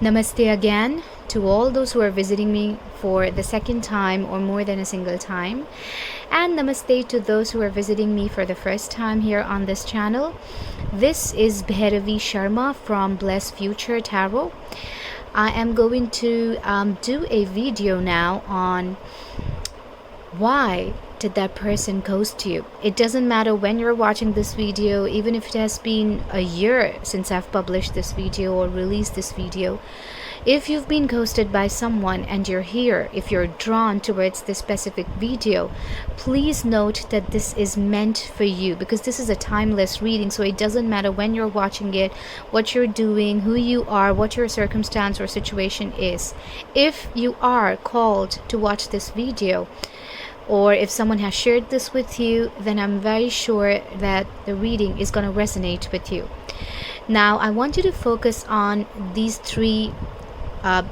Namaste again to all those who are visiting me for the second time or more than a single time. And namaste to those who are visiting me for the first time here on this channel. This is Bhairavi Sharma from Blessed Future Tarot. I am going to do a video now on why did that person ghost you. It doesn't matter when you're watching this video, even if it has been a year since I've published this video or released this video. If you've been ghosted by someone and you're here, if you're drawn towards this specific video, please note that this is meant for you, because this is a timeless reading, so it doesn't matter when you're watching it, what you're doing, who you are, what your circumstance or situation is. If you are called to watch this video, or if someone has shared this with you, then I'm very sure that the reading is going to resonate with you. Now, I want you to focus on these three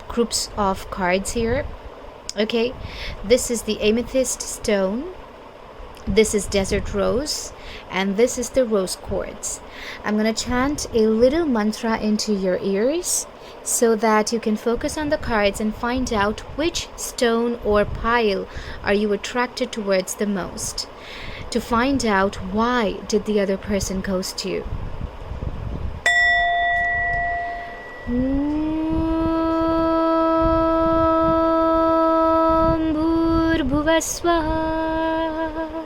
groups of cards here. Okay, this is the amethyst stone, this is desert rose, and this is the rose quartz. I'm going to chant a little mantra into your ears so that you can focus on the cards and find out which stone or pile are you attracted towards the most, to find out why did the other person ghost you. Bhuvasvaha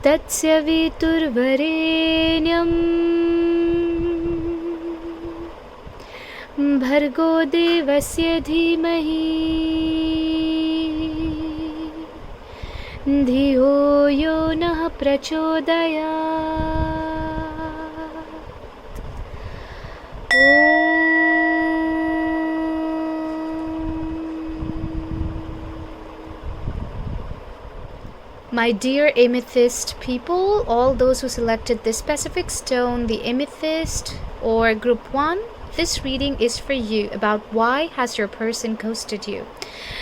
Tatsya Viturvarenyam Bhargo Devasya Dhimahi Dhiyo Yo Nah Prachodayat. My dear amethyst people, all those who selected this specific stone, the amethyst or group 1, this reading is for you about why has your person ghosted you.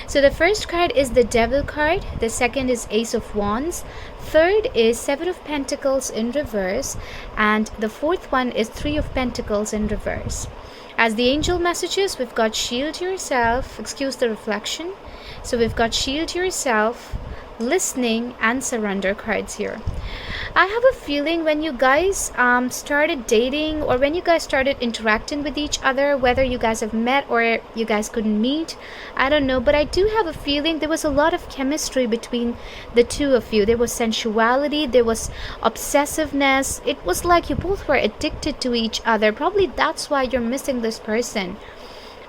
So the first card is the Devil card, the second is Ace of Wands, third is Seven of Pentacles in reverse, and the fourth one is Three of Pentacles in reverse. As the angel messages, we've got shield yourself, excuse the reflection, so we've got shield yourself, listening, and surrender cards here. I have a feeling when you guys started dating, or when you guys started interacting with each other, whether you guys have met or you guys couldn't meet, I don't know, but I do have a feeling there was a lot of chemistry between the two of you. There was sensuality, there was obsessiveness. It was like you both were addicted to each other. Probably that's why you're missing this person,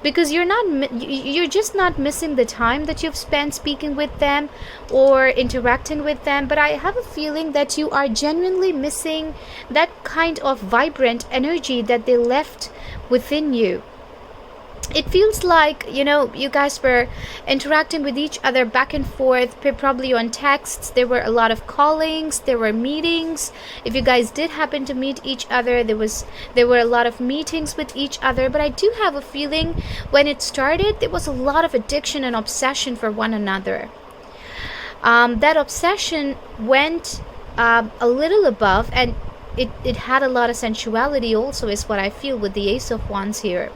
because you're just not missing the time that you've spent speaking with them or interacting with them, but I have a feeling that you are genuinely missing that kind of vibrant energy that they left within you. It feels like, you guys were interacting with each other back and forth, probably on texts. There were a lot of callings, there were meetings. If you guys did happen to meet each other, there were a lot of meetings with each other. But I do have a feeling when it started, there was a lot of addiction and obsession for one another. That obsession went a little above, and it had a lot of sensuality also, is what I feel with the Ace of Wands here.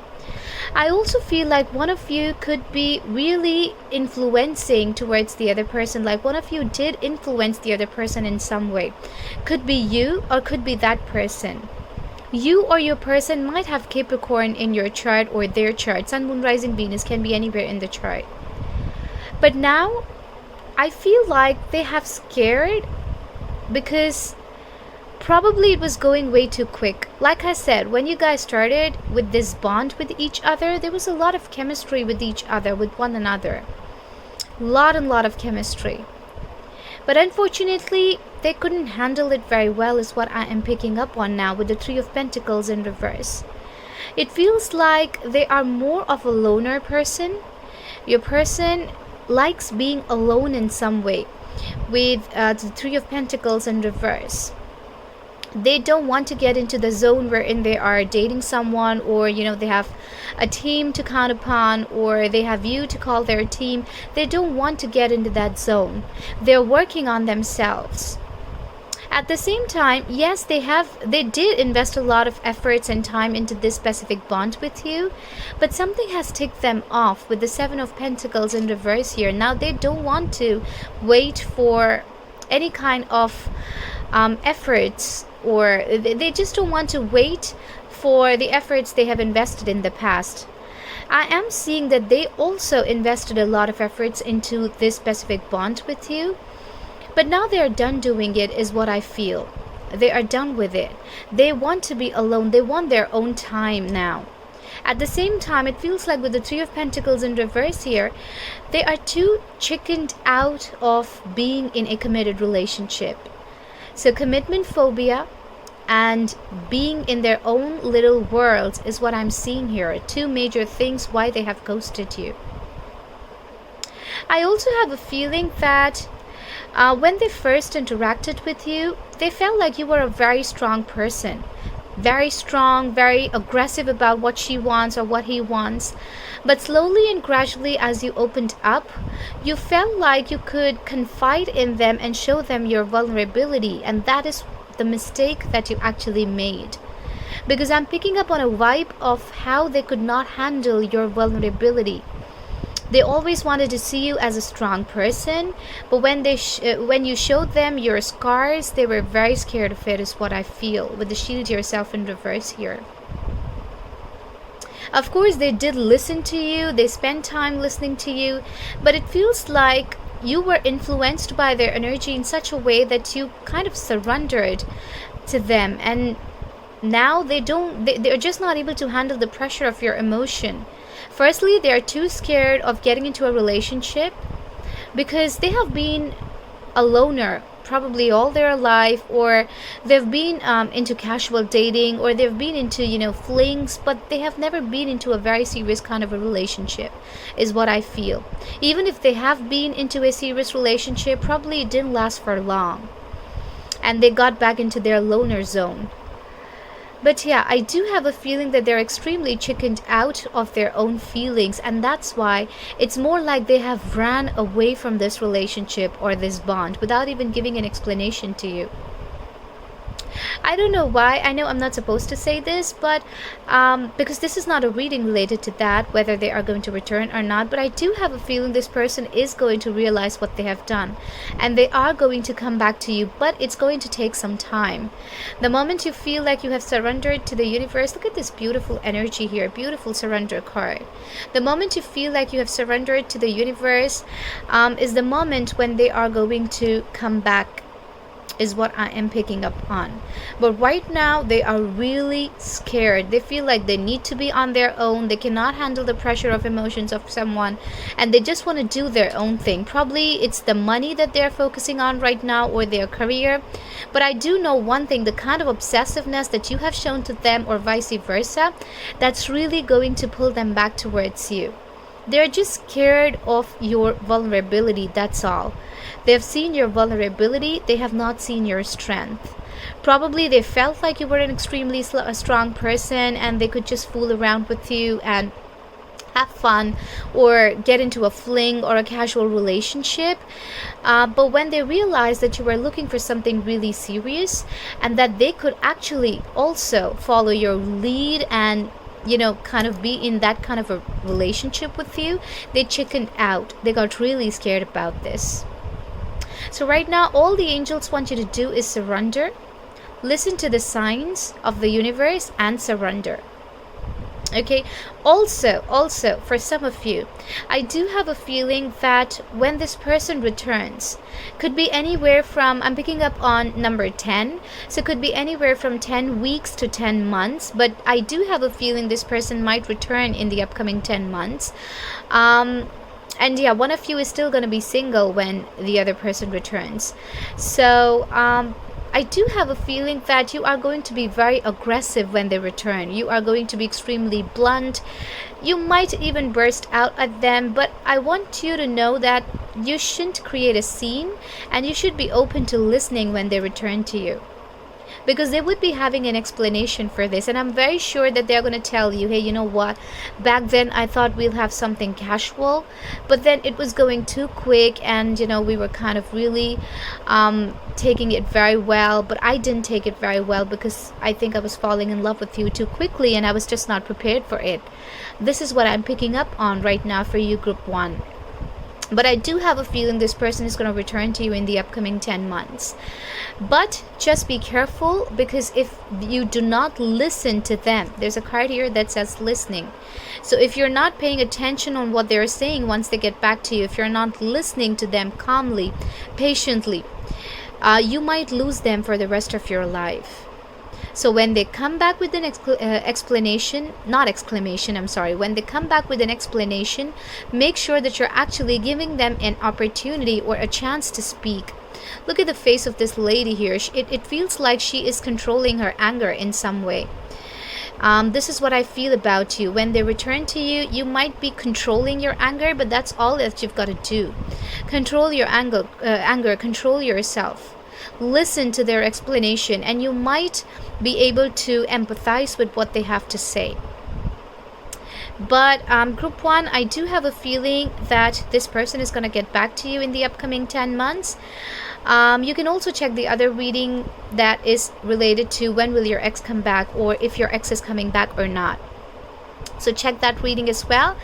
I also feel like one of you could be really influencing towards the other person, like one of you did influence the other person in some way. Could be you or could be that person. You or your person might have Capricorn in your chart or their chart. Sun, Moon, Rising, Venus can be anywhere in the chart. But now I feel like they have scared, because probably it was going way too quick. Like I said, when you guys started with this bond with each other, there was a lot of chemistry with each other, with one another. Lot of chemistry. But unfortunately, they couldn't handle it very well, is what I am picking up on now with the Three of Pentacles in reverse. It feels like they are more of a loner person. Your person likes being alone in some way with the Three of Pentacles in reverse. They don't want to get into the zone wherein they are dating someone, or they have a team to count upon, or they have you to call their team. They don't want to get into that zone. They're working on themselves. At the same time, yes, they did invest a lot of efforts and time into this specific bond with you, but something has ticked them off with the 7 of Pentacles in reverse here. Now they don't want to wait for any kind of efforts, or they just don't want to wait for the efforts they have invested in the past. I am seeing that they also invested a lot of efforts into this specific bond with you, but now they are done doing it, is what I feel. They are done with it. They want to be alone. They want their own time now. At the same time, it feels like with the 3 of Pentacles in reverse here, they are too chickened out of being in a committed relationship. So commitment phobia and being in their own little world is what I'm seeing here. 2 major things why they have ghosted you. I also have a feeling that when they first interacted with you, they felt like you were a very strong person. Very strong, very aggressive about what she wants or what he wants. But slowly and gradually, as you opened up, you felt like you could confide in them and show them your vulnerability. And that is the mistake that you actually made. Because I'm picking up on a vibe of how they could not handle your vulnerability. They always wanted to see you as a strong person, but when you showed them your scars, they were very scared of it, is what I feel, with the Shield Yourself in reverse here. Of course, they did listen to you, they spent time listening to you, but it feels like you were influenced by their energy in such a way that you kind of surrendered to them, and now they're just not able to handle the pressure of your emotion. Firstly, they are too scared of getting into a relationship because they have been a loner probably all their life, or they've been into casual dating, or they've been into flings, but they have never been into a very serious kind of a relationship, is what I feel. Even if they have been into a serious relationship, probably it didn't last for long and they got back into their loner zone. But yeah, I do have a feeling that they're extremely chickened out of their own feelings, and that's why it's more like they have ran away from this relationship or this bond without even giving an explanation to you. I don't know why. I know I'm not supposed to say this, but because this is not a reading related to that, whether they are going to return or not, but I do have a feeling this person is going to realize what they have done, and they are going to come back to you, but it's going to take some time. The moment you feel like you have surrendered to the universe, look at this beautiful energy here, beautiful surrender card. The moment you feel like you have surrendered to the universe is the moment when they are going to come back, is what I am picking up on. But right now they are really scared. They feel like they need to be on their own. They cannot handle the pressure of emotions of someone, and they just want to do their own thing. Probably it's the money that they're focusing on right now, or their career. But I do know one thing, the kind of obsessiveness that you have shown to them, or vice versa, that's really going to pull them back towards you. They're just scared of your vulnerability, that's all. They've seen your vulnerability, they have not seen your strength. Probably they felt like you were an extremely strong person and they could just fool around with you and have fun or get into a fling or a casual relationship. But when they realized that you were looking for something really serious and that they could actually also follow your lead and kind of be in that kind of a relationship with you, they chickened out. They got really scared about this. So right now, all the angels want you to do is surrender. Listen to the signs of the universe and surrender. Okay, also for some of you, I do have a feeling that when this person returns, could be anywhere from, I'm picking up on number 10, so could be anywhere from 10 weeks to 10 months, but I do have a feeling this person might return in the upcoming 10 months. And yeah, one of you is still going to be single when the other person returns. So I do have a feeling that you are going to be very aggressive when they return. You are going to be extremely blunt. You might even burst out at them, but I want you to know that you shouldn't create a scene and you should be open to listening when they return to you. because they would be having an explanation for this, and I'm very sure that they're going to tell you, hey, you know what, back then I thought we'll have something casual, but then it was going too quick, and we were kind of really taking it very well, but I didn't take it very well because I think I was falling in love with you too quickly and I was just not prepared for it. This is what I'm picking up on right now for you, group 1. But I do have a feeling this person is going to return to you in the upcoming 10 months. But just be careful, because if you do not listen to them, there's a card here that says listening. So if you're not paying attention on what they're saying once they get back to you, if you're not listening to them calmly, patiently, you might lose them for the rest of your life. So when they come back with an explanation, not exclamation, I'm sorry, when they come back with an explanation, make sure that you're actually giving them an opportunity or a chance to speak. Look at the face of this lady here. It feels like she is controlling her anger in some way. This is what I feel about you. When they return to you, you might be controlling your anger, but that's all that you've got to do. Control your anger, control yourself. Listen to their explanation, and you might be able to empathize with what they have to say. But group 1, I do have a feeling that this person is going to get back to you in the upcoming 10 months. You can also check the other reading that is related to when will your ex come back, or if your ex is coming back or not. So check that reading as well.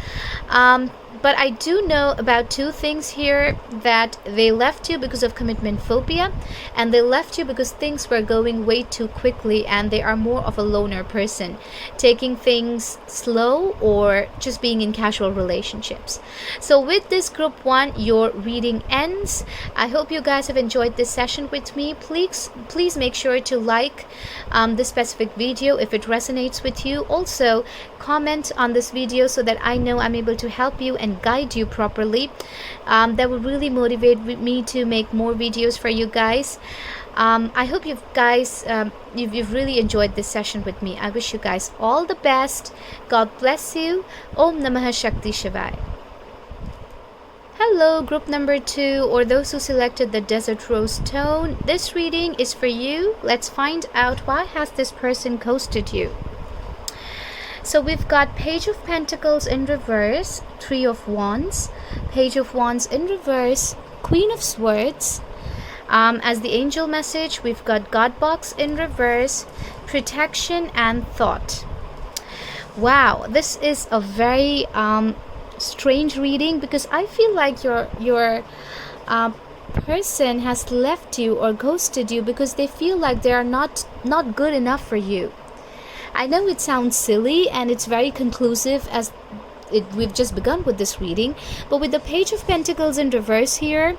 But I do know about 2 things here, that they left you because of commitment phobia, and they left you because things were going way too quickly, and they are more of a loner person, taking things slow or just being in casual relationships. So with this group 1, your reading ends. I hope you guys have enjoyed this session with me. Please make sure to like this specific video if it resonates with you. Also, comment on this video so that I know I'm able to help you and guide you properly. That would really motivate me to make more videos for you guys. I hope you guys you've really enjoyed this session with me. I wish you guys all the best. God bless you. Om Namah Shakti Shivaya. Hello, group number 2, or those who selected the Desert Rose tone. This reading is for you. Let's find out, why has this person ghosted you? So we've got Page of Pentacles in reverse, 3 of Wands, Page of Wands in reverse, Queen of Swords. As the angel message, we've got God Box in reverse, Protection and Thought. Wow, this is a very strange reading, because I feel like your person has left you or ghosted you because they feel like they are not good enough for you. I know it sounds silly and it's very conclusive, as we've just begun with this reading, but with the Page of Pentacles in reverse here,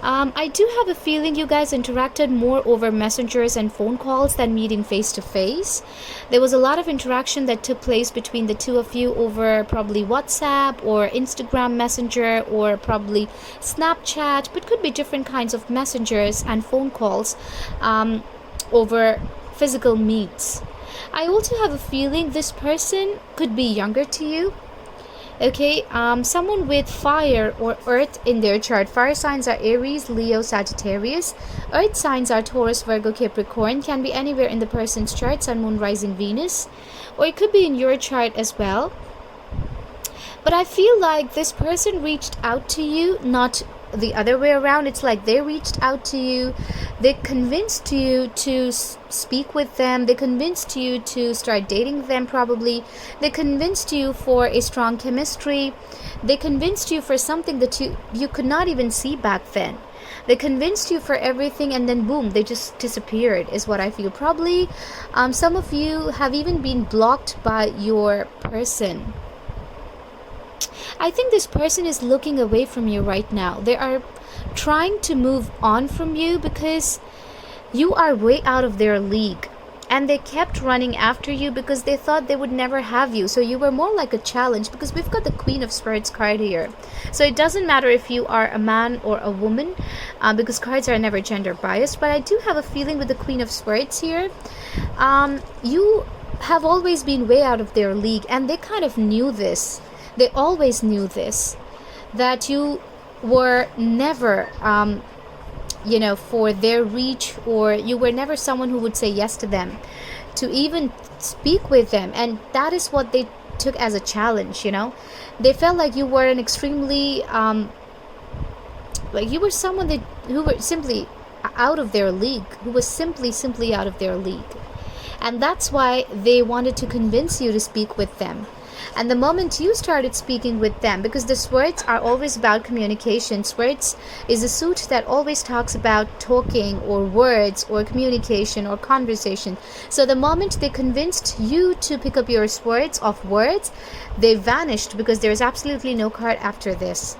I do have a feeling you guys interacted more over messengers and phone calls than meeting face to face. There was a lot of interaction that took place between the 2 of you over probably WhatsApp or Instagram Messenger or probably Snapchat, but could be different kinds of messengers and phone calls over physical meets. I also have a feeling this person could be younger to you. Okay, someone with fire or earth in their chart. Fire signs are Aries, Leo, Sagittarius. Earth signs are Taurus, Virgo, Capricorn. Can be anywhere in the person's chart, Sun, Moon, Rising, Venus. Or it could be in your chart as well. But I feel like this person reached out to you, not the other way around. It's like they reached out to you, they convinced you to speak with them, they convinced you to start dating them probably, they convinced you for a strong chemistry, they convinced you for something that you could not even see back then. They convinced you for everything, and then boom, they just disappeared, is what I feel. Probably some of you have even been blocked by your person. I think this person is looking away from you right now. They are trying to move on from you because you are way out of their league. And they kept running after you because they thought they would never have you. So you were more like a challenge, because we've got the Queen of Swords card here. So it doesn't matter if you are a man or a woman, because cards are never gender biased. But I do have a feeling with the Queen of Swords here, you have always been way out of their league, and they kind of knew this. They always knew this, that you were never for their reach, or you were never someone who would say yes to them, to even speak with them. And that is what they took as a challenge. They felt like you were an extremely like you were someone who were simply out of their league, who was simply out of their league. And that's why they wanted to convince you to speak with them. And the moment you started speaking with them, because the words are always about communication, words is a suit that always talks about talking or words or communication or conversation. So the moment they convinced you to pick up your words of words, they vanished, because there is absolutely no card after this.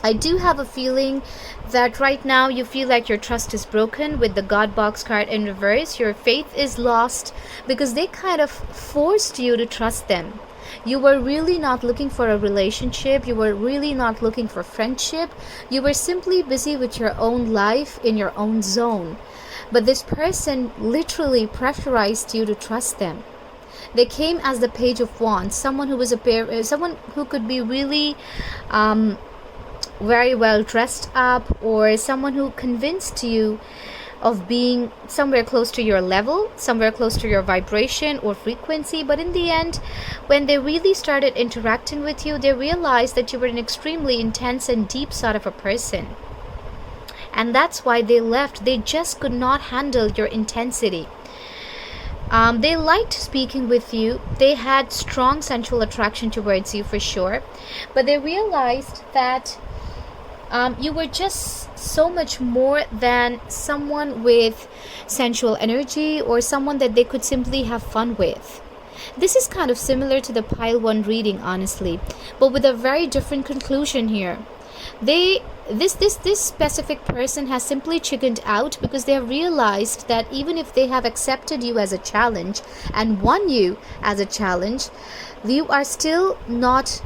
I do have a feeling that right now you feel like your trust is broken with the God box card in reverse. Your faith is lost because they kind of forced you to trust them. You were really not looking for a relationship. You were really not looking for friendship. You were simply busy with your own life in your own zone. But this person literally pressurized you to trust them. They came as the Page of Wands, someone who was someone who could be really very well dressed up, or someone who convinced you of being somewhere close to your level, somewhere close to your vibration or frequency. But in the end, when they really started interacting with you, they realized that you were an extremely intense and deep sort of a person. And that's why they left. They just could not handle your intensity. They liked speaking with you. They had strong sensual attraction towards you for sure. But they realized that you were just so much more than someone with sensual energy, or someone that they could simply have fun with. This is kind of similar to the pile 1 reading, honestly, but with a very different conclusion here. This specific person has simply chickened out because they have realized that even if they have accepted you as a challenge and won you as a challenge, you are still not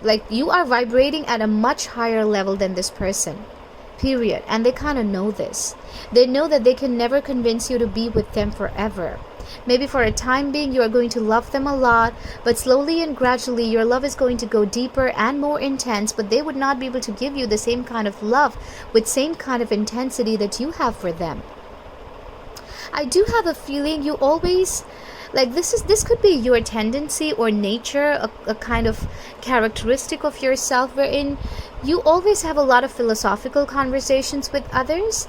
like you are vibrating at a much higher level than this person, period. And they kind of know this. They know that they can never convince you to be with them forever. Maybe for a time being you are going to love them a lot, but slowly and gradually your love is going to go deeper and more intense, but they would not be able to give you the same kind of love with same kind of intensity that you have for them. I do have a feeling you always, like this could be your tendency or nature, a kind of characteristic of yourself, wherein you always have a lot of philosophical conversations with others.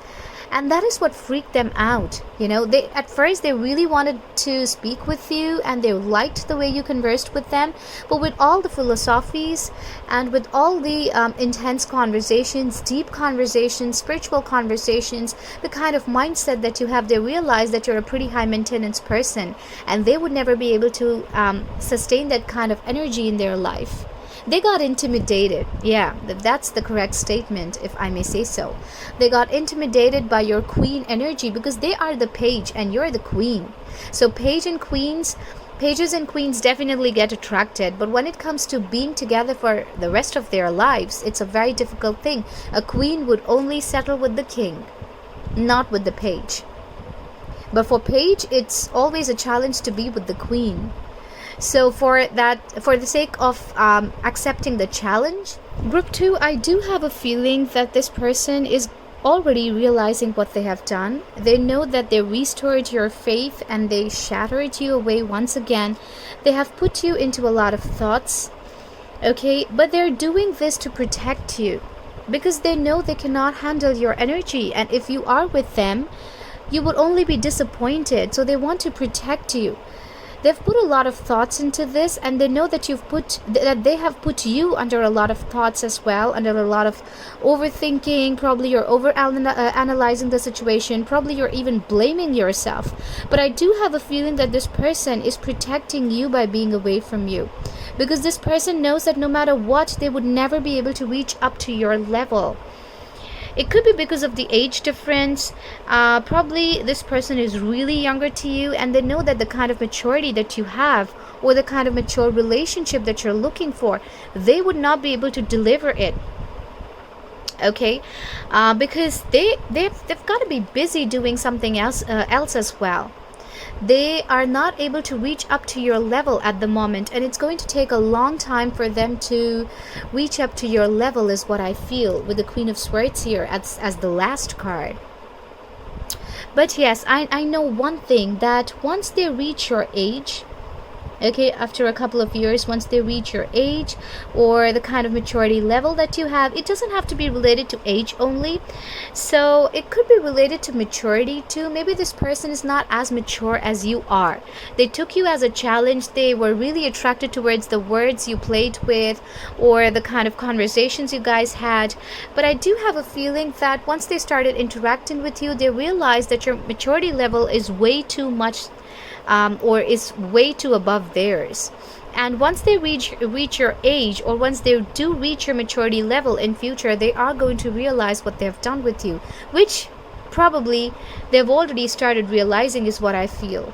And that is what freaked them out. They at first they really wanted to speak with you, and they liked the way you conversed with them. But with all the philosophies and with all the intense conversations, deep conversations, spiritual conversations, the kind of mindset that you have, they realize that you're a pretty high maintenance person, and they would never be able to sustain that kind of energy in their life. They got intimidated. Yeah, that's the correct statement, if I may say so. They got intimidated by your queen energy, because they are the page and you're the queen. So pages and queens definitely get attracted, but when it comes to being together for the rest of their lives, it's a very difficult thing. A queen would only settle with the king, not with the page. But for page, it's always a challenge to be with the queen. So for the sake of accepting the challenge, group 2, I do have a feeling that this person is already realizing what they have done. They know that they restored your faith and they shattered you away once again. They have put you into a lot of thoughts, okay? But they're doing this to protect you, because they know they cannot handle your energy, and if you are with them, you would only be disappointed. So they want to protect you. They've put a lot of thoughts into this, and they know that they have put you under a lot of thoughts as well, under a lot of overthinking. Probably you're analyzing the situation. Probably you're even blaming yourself. But I do have a feeling that this person is protecting you by being away from you, because this person knows that no matter what, they would never be able to reach up to your level. It could be because of the age difference. Probably this person is really younger to you, and they know that the kind of maturity that you have, or the kind of mature relationship that you're looking for, they would not be able to deliver it. Okay, because they've got to be busy doing something else as well. They are not able to reach up to your level at the moment, and it's going to take a long time for them to reach up to your level, is what I feel, with the Queen of Swords here as the last card. But yes, I know one thing, that once they reach your age, okay, after a couple of years, once they reach your age or the kind of maturity level that you have, it doesn't have to be related to age only. So it could be related to maturity too. Maybe this person is not as mature as you are. They took you as a challenge. They were really attracted towards the words you played with or the kind of conversations you guys had. But I do have a feeling that once they started interacting with you, they realized that your maturity level is way too much, or is way too above theirs. And once they reach your age, or once they do reach your maturity level in future, they are going to realize what they have done with you, which probably they've already started realizing, is what I feel.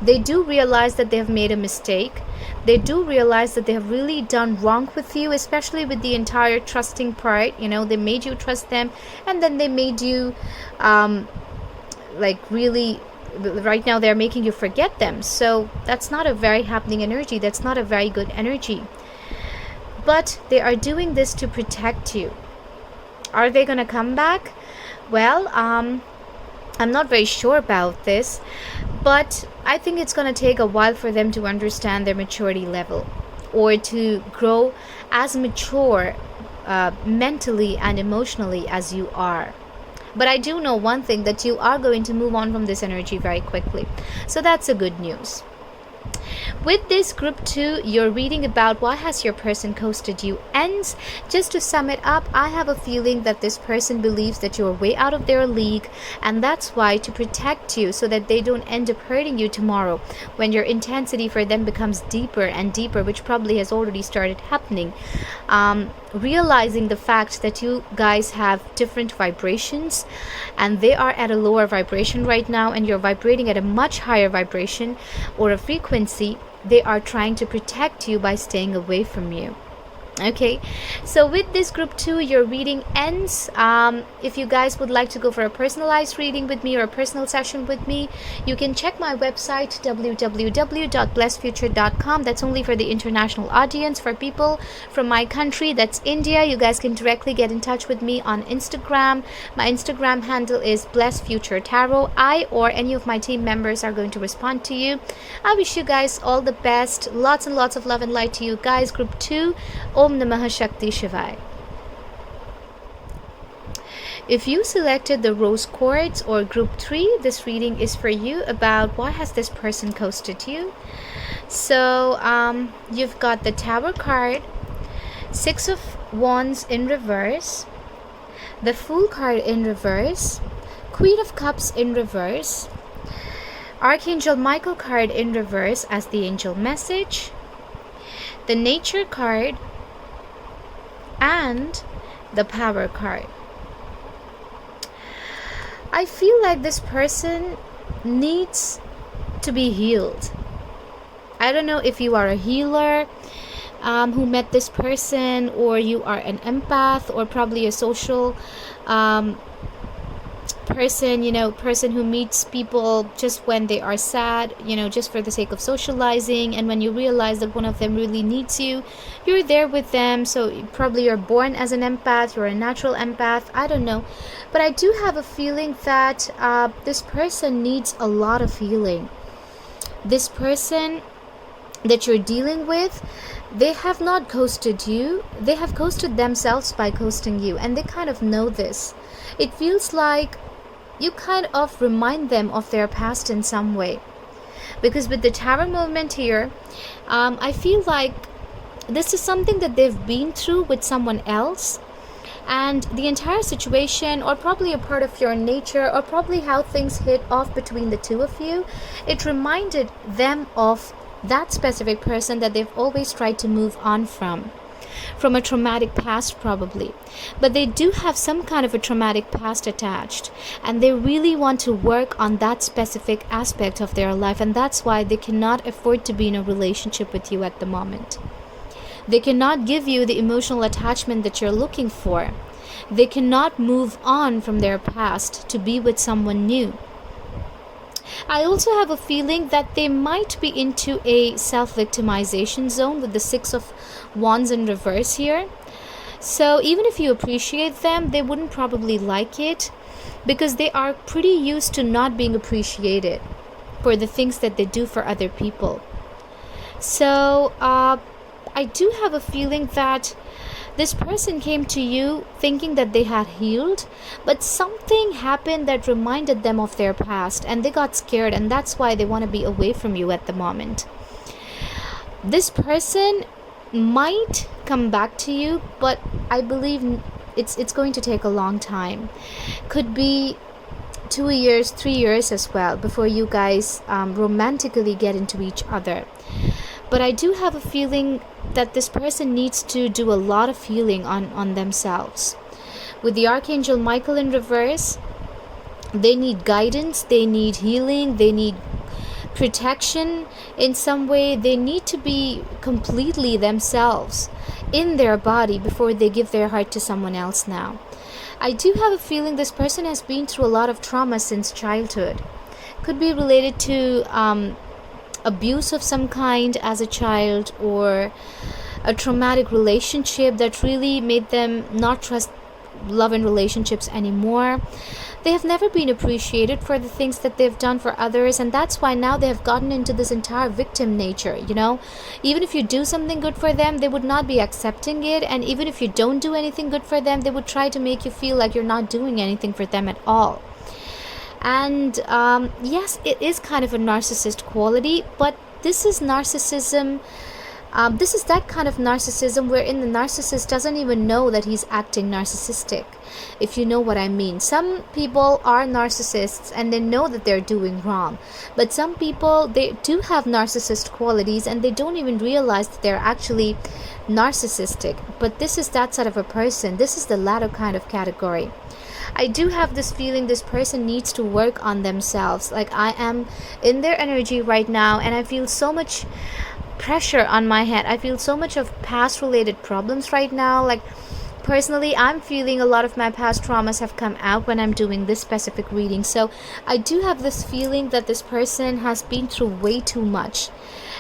They do realize that they have made a mistake. They do realize that they have really done wrong with you, especially with the entire trusting part. They made you trust them, and then they made you really, right now they're making you forget them. So that's not a very happening energy. That's not a very good energy. But they are doing this to protect you. Are they going to come back? Well, I'm not very sure about this, but I think it's going to take a while for them to understand their maturity level, or to grow as mature mentally and emotionally as you are. But I do know one thing, that you are going to move on from this energy very quickly. So that's a good news. With this group 2, your reading about why has your person ghosted you ends. Just to sum it up, I have a feeling that this person believes that you're way out of their league, and that's why, to protect you so that they don't end up hurting you tomorrow when your intensity for them becomes deeper and deeper, which probably has already started happening. Realizing the fact that you guys have different vibrations, and they are at a lower vibration right now, and you're vibrating at a much higher vibration or a frequency, they are trying to protect you by staying away from you. Okay, so with this group 2, your reading ends. If you guys would like to go for a personalized reading with me or a personal session with me, you can check my website www.blessedfuture.com. That's only for the international audience. For people from my country, that's India, you guys can directly get in touch with me on Instagram. My Instagram handle is blessedfuturetarot. I or any of my team members are going to respond to you. I wish you guys all the best. Lots and lots of love and light to you guys. Group 2, Om Namah Shakti Shivaya. If you selected the rose quartz or group 3, this reading is for you about why has this person ghosted you. So you've got the Tower card, 6 of Wands in reverse, the Fool card in reverse, Queen of Cups in reverse, Archangel Michael card in reverse as the angel message, the Nature card, and the Power card. I feel like this person needs to be healed. I don't know if you are a healer who met this person, or you are an empath, or probably a social person who meets people just when they are sad, just for the sake of socializing, and when you realize that one of them really needs you, you're there with them. So probably you're born as an empath, you're a natural empath, I don't know. But I do have a feeling that this person needs a lot of healing. This person that you're dealing with, they have not ghosted you, they have ghosted themselves by ghosting you, and they kind of know this. It feels like you kind of remind them of their past in some way, because with the Tower movement here, I feel like this is something that they've been through with someone else, and the entire situation, or probably a part of your nature, or probably how things hit off between the two of you, it reminded them of that specific person that they've always tried to move on from a traumatic past probably. But they do have some kind of a traumatic past attached, and they really want to work on that specific aspect of their life, and that's why they cannot afford to be in a relationship with you at the moment. They cannot give you the emotional attachment that you're looking for. They cannot move on from their past to be with someone new. I also have a feeling that they might be into a self-victimization zone with the Six of Wands in reverse here. So even if you appreciate them, they wouldn't probably like it because they are pretty used to not being appreciated for the things that they do for other people. So I do have a feeling that this person came to you thinking that they had healed, but something happened that reminded them of their past and they got scared, and that's why they want to be away from you at the moment. This person might come back to you, but I believe it's going to take a long time. Could be 2 years, 3 years as well before you guys romantically get into each other. But I do have a feeling that this person needs to do a lot of healing on themselves. With the Archangel Michael in reverse, they need guidance, they need healing, they need protection in some way. They need to be completely themselves in their body before they give their heart to someone else now. I do have a feeling this person has been through a lot of trauma since childhood. Could be related to abuse of some kind as a child, or a traumatic relationship that really made them not trust love and relationships anymore. They have never been appreciated for the things that they've done for others, and that's why now they have gotten into this entire victim nature. Even if you do something good for them, they would not be accepting it, and even if you don't do anything good for them, they would try to make you feel like you're not doing anything for them at all. And yes, it is kind of a narcissist quality, but this is narcissism. This is that kind of narcissism wherein the narcissist doesn't even know that he's acting narcissistic, if you know what I mean. Some people are narcissists and they know that they're doing wrong, but some people, they do have narcissist qualities and they don't even realize that they're actually narcissistic. But this is that sort of a person. This is the latter kind of category. I do have this feeling this person needs to work on themselves. Like, I am in their energy right now and I feel so much pressure on my head. I feel so much of past related problems right now. Like, personally, I'm feeling a lot of my past traumas have come out when I'm doing this specific reading. So I do have this feeling that this person has been through way too much,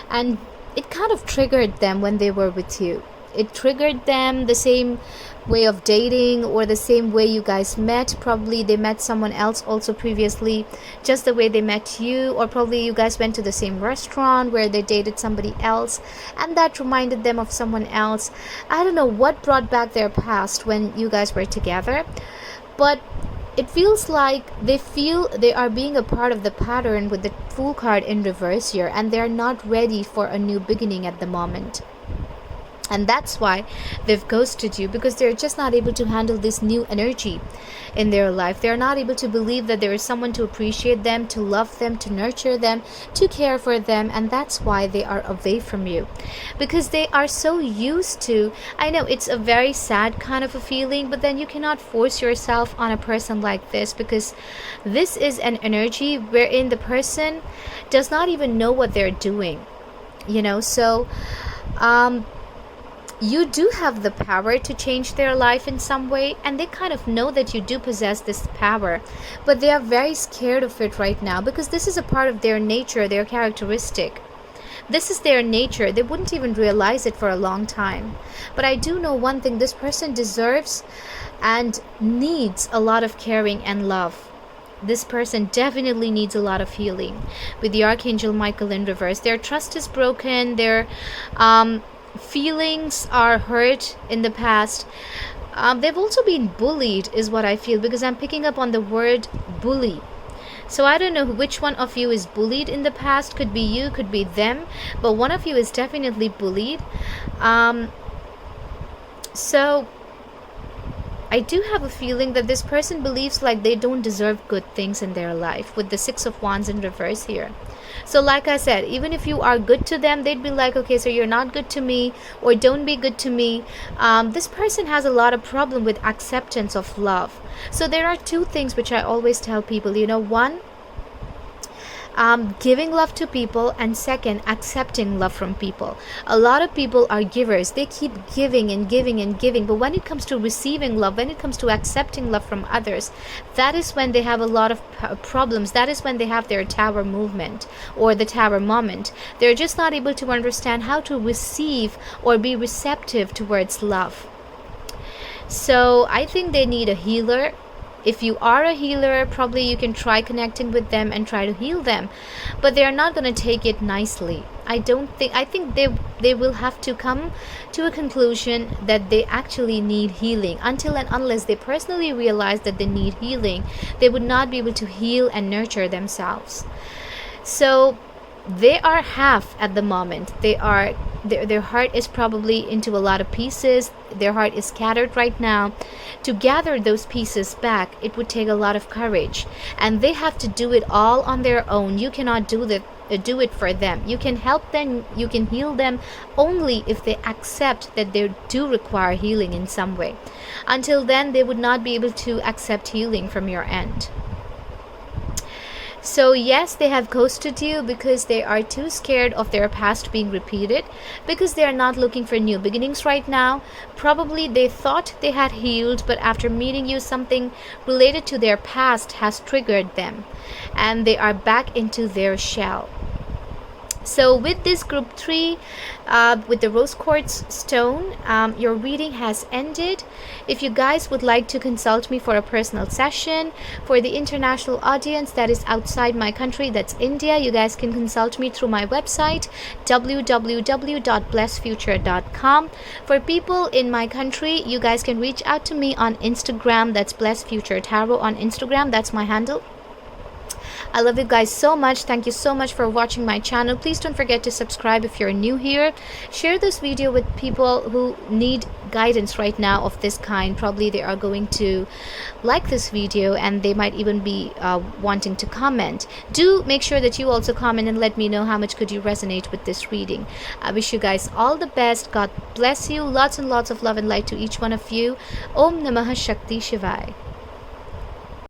and it kind of triggered them when they were with you. It triggered them the same way of dating, or the same way you guys met. Probably they met someone else also previously, just the way they met you, or probably you guys went to the same restaurant where they dated somebody else and that reminded them of someone else. I don't know what brought back their past when you guys were together, but it feels like they feel they are being a part of the pattern with the Fool card in reverse here, and they're not ready for a new beginning at the moment. And that's why they've ghosted you, because they're just not able to handle this new energy in their life. They're not able to believe that there is someone to appreciate them, to love them, to nurture them, to care for them. And that's why they are away from you, because they are so used to, I know it's a very sad kind of a feeling, but then you cannot force yourself on a person like this, because this is an energy wherein the person does not even know what they're doing, so you do have the power to change their life in some way, and they kind of know that you do possess this power, but they are very scared of it right now, because this is a part of their nature, their characteristic. This is their nature. They wouldn't even realize it for a long time. But I do know one thing: this person deserves and needs a lot of caring and love. This person definitely needs a lot of healing. With the Archangel Michael in reverse, their trust is broken, their feelings are hurt in the past. They've also been bullied is what I feel, because I'm picking up on the word bully. So I don't know which one of you is bullied in the past. Could be you, could be them, but one of you is definitely bullied. So I do have a feeling that this person believes like they don't deserve good things in their life, with the Six of Wands in reverse here. So like I said, even if you are good to them, they'd be like, okay, so you're not good to me, or don't be good to me. This person has a lot of problem with acceptance of love. So there are two things which I always tell people. One, giving love to people, and second, accepting love from people. A lot of people are givers. They keep giving and giving and giving, but when it comes to receiving love, when it comes to accepting love from others, that is when they have a lot of problems. That is when they have their tower movement or the tower moment. They're just not able to understand how to receive or be receptive towards love. So I think they need a healer. If you are a healer, probably you can try connecting with them and try to heal them, but they are not going to take it nicely. I think they will have to come to a conclusion that they actually need healing. Until and unless they personally realize that they need healing, they would not be able to heal and nurture themselves. So they are half at the moment. Their heart is probably into a lot of pieces. Their heart is scattered right now. To gather those pieces back, it would take a lot of courage, and they have to do it all on their own. You cannot do it for them. You can help them, you can heal them only if they accept that they do require healing in some way. Until then, they would not be able to accept healing from your end. So yes, they have ghosted you because they are too scared of their past being repeated, because they are not looking for new beginnings right now. Probably they thought they had healed, but after meeting you, something related to their past has triggered them, and they are back into their shell. So with this group 3, with the rose quartz stone, your reading has ended. If you guys would like to consult me for a personal session, for the international audience that is outside my country, that's India, you guys can consult me through my website www.blessfuture.com. For people in my country, you guys can reach out to me on Instagram. That's Bless Future Tarot on Instagram. That's my handle. I love you guys so much. Thank you so much for watching my channel. Please don't forget to subscribe if you're new here. Share this video with people who need guidance right now of this kind. Probably they are going to like this video, and they might even be wanting to comment. Do make sure that you also comment and let me know how much could you resonate with this reading. I wish you guys all the best. God bless you. Lots and lots of love and light to each one of you. Om Namah Shakti Shivaya.